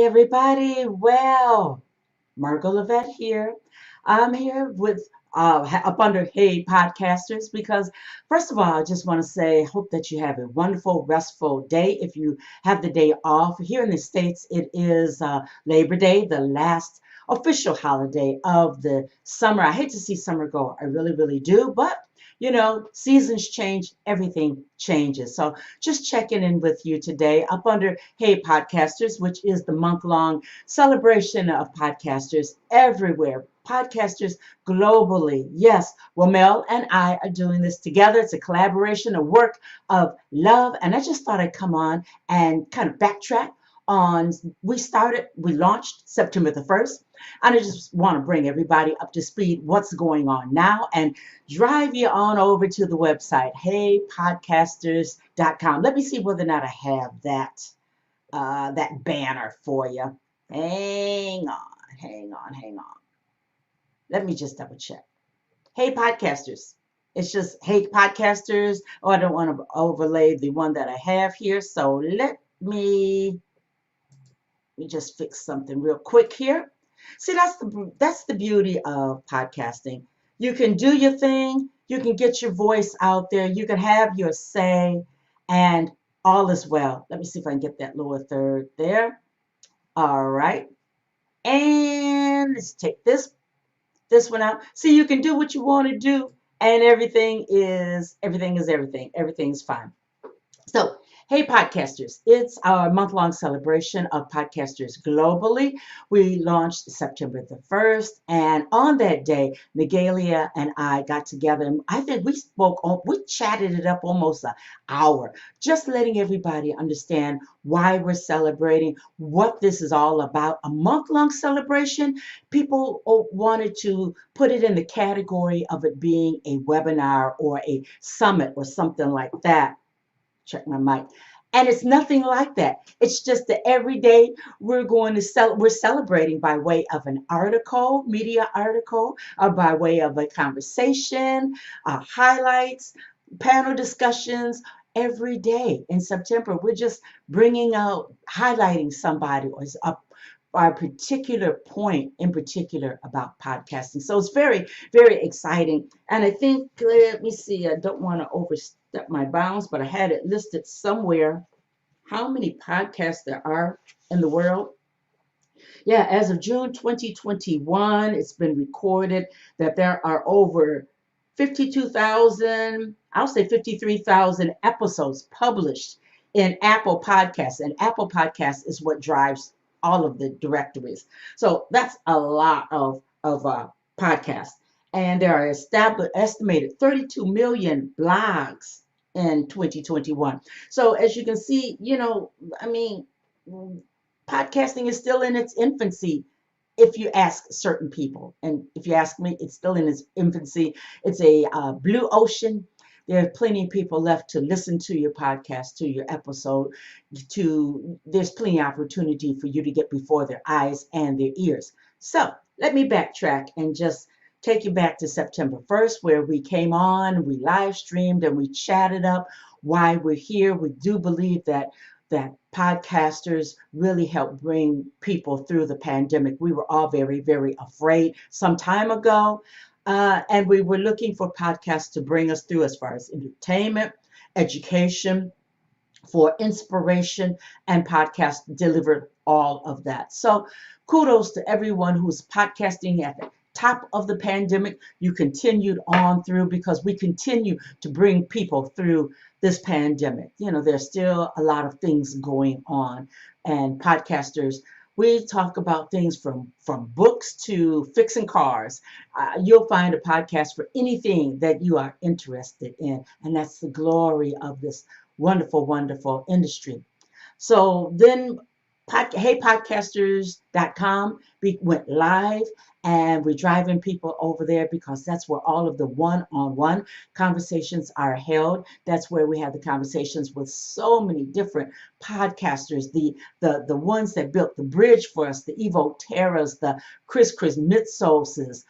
everybody. Well, Margot Levette here. I'm here with up under Hey Podcasters because first of all, I just want to say hope that you have a wonderful, restful day. If you have the day off here in the States, it is Labor Day, the last official holiday of the summer. I hate to see summer go. I really, really do, but seasons change, everything changes. So just checking in with you today up under Hey Podcasters, which is the month-long celebration of podcasters everywhere. Podcasters globally. Yes, well, Mel and I are doing this together. It's a collaboration, a work of love. And I just thought I'd come on and kind of backtrack on we launched September the 1st. And I just want to bring everybody up to speed what's going on now and drive you on over to the website, heypodcasters.com. Let me see whether or not I have that banner for you. Hang on. Let me just double check. Hey Podcasters. It's just Hey Podcasters. Oh, I don't want to overlay the one that I have here. So let me just fix something real quick here. See, that's the beauty of podcasting. You can do your thing, you can get your voice out there, you can have your say, and all is well. Let me see if I can get that lower third there. All right. And let's take this one out. See, you can do what you want to do, and everything. Everything's fine. So, hey, podcasters, it's our month-long celebration of podcasters globally. We launched September the 1st, and on that day, Negalia and I got together, and I think we chatted it up almost an hour, just letting everybody understand why we're celebrating, what this is all about. A month-long celebration. People wanted to put it in the category of it being a webinar or a summit or something like that. Check my mic. And it's nothing like that. It's just that every day we're celebrating by way of an article, media article, or by way of a conversation, highlights, panel discussions. Every day in September, we're just bringing out, highlighting somebody or a particular point in particular about podcasting. So it's very, very exciting. And I think, let me see, I don't want to overstep my bounds, but I had it listed somewhere how many podcasts there are in the world. Yeah, as of June 2021, it's been recorded that there are over 52,000, I'll say 53,000 episodes published in Apple Podcasts. And Apple Podcasts is what drives all of the directories. So that's a lot of podcasts. And there are estimated 32 million blogs in 2021. So as you can see, I mean, podcasting is still in its infancy if you ask certain people. And if you ask me, it's still in its infancy. It's a blue ocean. There are plenty of people left to listen to your podcast, to your episode. There's plenty of opportunity for you to get before their eyes and their ears. So let me backtrack and just take you back to September 1st, where we came on, we live streamed, and we chatted up why we're here. We do believe that podcasters really help bring people through the pandemic. We were all very, very afraid some time ago, and we were looking for podcasts to bring us through as far as entertainment, education, for inspiration, and podcasts delivered all of that. So kudos to everyone who's podcasting at the top of the pandemic. You continued on through because we continue to bring people through this pandemic. There's still a lot of things going on, and podcasters, we talk about things from books to fixing cars. You'll find a podcast for anything that you are interested in, and that's the glory of this wonderful, wonderful industry. So then heypodcasters.com went live, and we're driving people over there because that's where all of the one-on-one conversations are held. That's where we have the conversations with so many different podcasters, the ones that built the bridge for us, the Evo Terras, the Chris Mitsoses.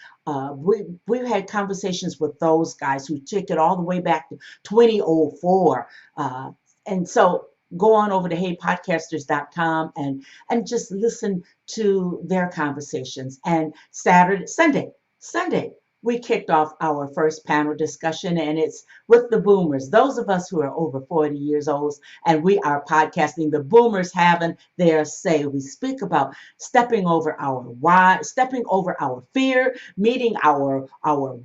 We've had conversations with those guys who took it all the way back to 2004. And so go on over to heypodcasters.com and just listen to their conversations. And Sunday, we kicked off our first panel discussion, and it's with the boomers, those of us who are over 40 years old, and we are podcasting. The boomers having their say. We speak about stepping over our why, stepping over our fear, meeting our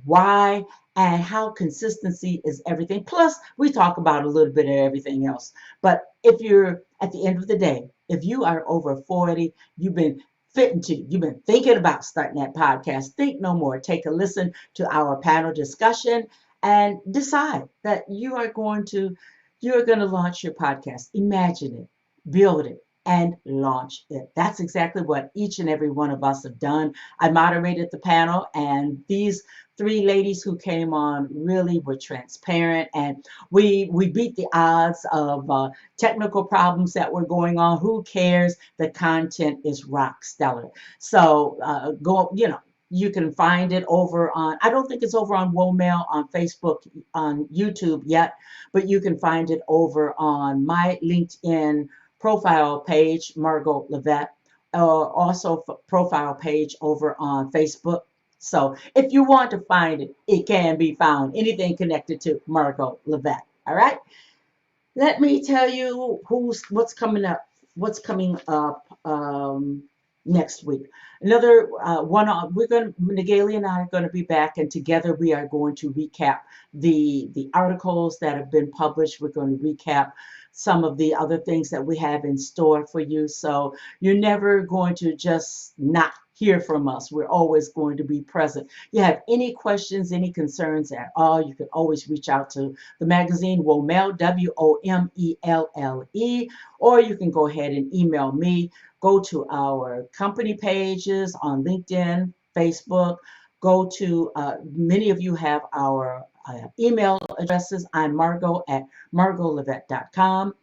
why, and how consistency is everything. Plus, we talk about a little bit of everything else. But if you're at the end of the day, if you are over 40, you've been you've been thinking about starting that podcast, think no more. Take a listen to our panel discussion and decide that you're going to launch your podcast. Imagine it, build it, and launch it. That's exactly what each and every one of us have done. I moderated the panel, and these three ladies who came on really were transparent, and we beat the odds of technical problems that were going on. Who cares? The content is rock stellar. So you can find it over on, I don't think it's over on WOMAIL, on Facebook, on YouTube yet, but you can find it over on my LinkedIn profile page, Margot Levette, also profile page over on Facebook. So if you want to find it, it can be found. Anything connected to Margot Levette. All right. Let me tell you what's coming up. What's coming up next week? Another Nagalia and I are going to be back, and together we are going to recap the articles that have been published. We're going to recap some of the other things that we have in store for you. So you're never going to just not hear from us. We're always going to be present. You have any questions, any concerns at all, you can always reach out to the magazine, WOMELLE, WOMELLE, or you can go ahead and email me. Go to our company pages on LinkedIn, Facebook. Go to, many of you have our email addresses. I'm Margot at margotlevette.com.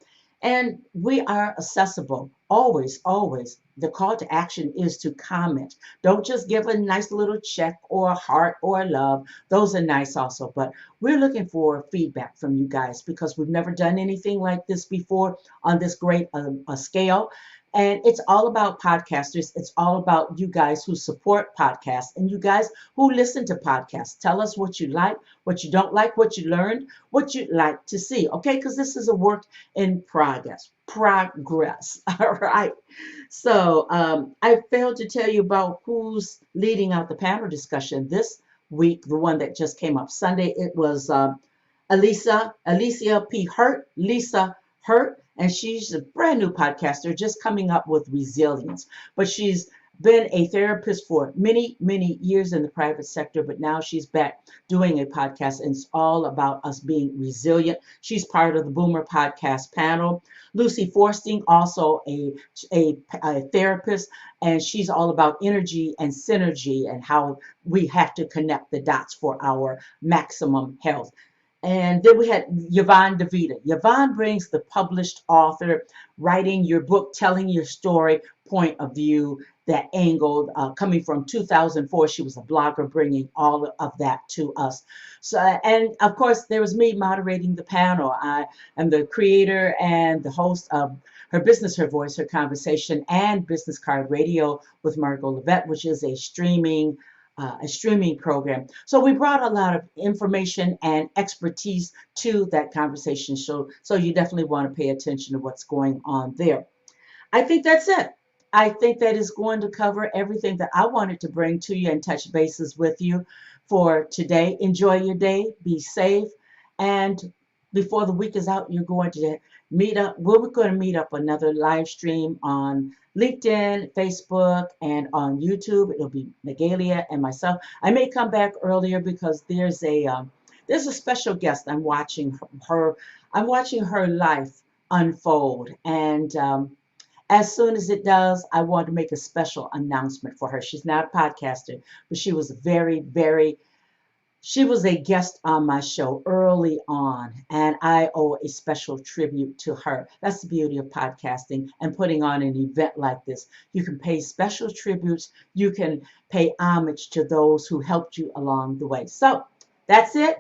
And we are accessible. Always, always. The call to action is to comment. Don't just give a nice little check or a heart or a love. Those are nice also. But we're looking for feedback from you guys because we've never done anything like this before on this great scale. And it's all about podcasters. It's all about you guys who support podcasts and you guys who listen to podcasts. Tell us what you like, what you don't like, what you learned, what you'd like to see. Okay, because this is a work in progress. All right. So I failed to tell you about who's leading out the panel discussion this week. The one that just came up Sunday. It was Alicia P. Lisa Hurt. And she's a brand new podcaster just coming up with resilience. But she's been a therapist for many, many years in the private sector, but now she's back doing a podcast, and it's all about us being resilient. She's part of the Boomer Podcast panel. Lucy Forsting, also a therapist, and she's all about energy and synergy and how we have to connect the dots for our maximum health. And then we had Yvonne DeVita. Yvonne brings the published author, writing your book, telling your story, point of view, that angle, coming from 2004. She was a blogger, bringing all of that to us. So, and of course, there was me moderating the panel. I am the creator and the host of Her Business, Her Voice, Her Conversation, and Business Card Radio with Margot Levette, which is a streaming program. So we brought a lot of information and expertise to that conversation show. So you definitely want to pay attention to what's going on there. I think that's it. I think that is going to cover everything that I wanted to bring to you and touch bases with you for today. Enjoy your day. Be safe. And before the week is out, you're going to meet up. We're going to meet up another live stream on LinkedIn, Facebook, and on YouTube. It'll be Nagalia and myself. I may come back earlier because there's a special guest. I'm watching her life unfold, and as soon as it does, I want to make a special announcement for her. She's not a podcaster, but she was she was a guest on my show early on, and I owe a special tribute to her. That's the beauty of podcasting and putting on an event like this. You can pay special tributes. You can pay homage to those who helped you along the way. So that's it.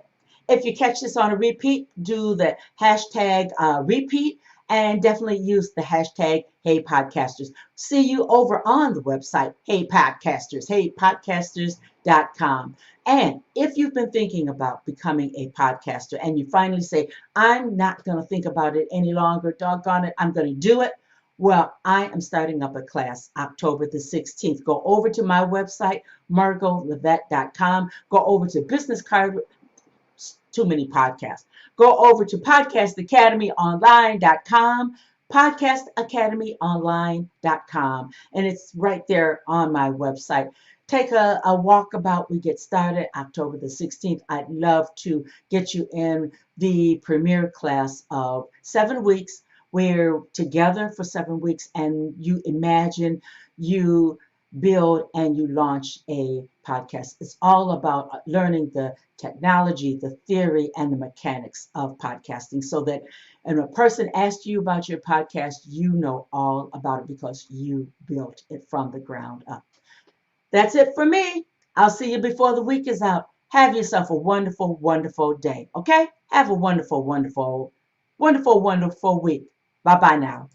If you catch this on a repeat, do the hashtag repeat and definitely use the hashtag Hey Podcasters. See you over on the website, Hey Podcasters, heypodcasters.com. And if you've been thinking about becoming a podcaster and you finally say, I'm not going to think about it any longer, doggone it, I'm going to do it. Well, I am starting up a class October the 16th. Go over to my website, margolevette.com. Go over to Business Card, too many podcasts. Go over to podcastacademyonline.com, podcastacademyonline.com, and it's right there on my website. Take a walkabout. We get started October the 16th. I'd love to get you in the premier class of 7 weeks. We're together for 7 weeks, and you imagine, you build, and you launch a podcast. It's all about learning the technology, the theory, and the mechanics of podcasting so that when a person asks you about your podcast, you know all about it because you built it from the ground up. That's it for me. I'll see you before the week is out. Have yourself a wonderful, wonderful day. Okay? Have a wonderful, wonderful, wonderful, wonderful week. Bye bye now.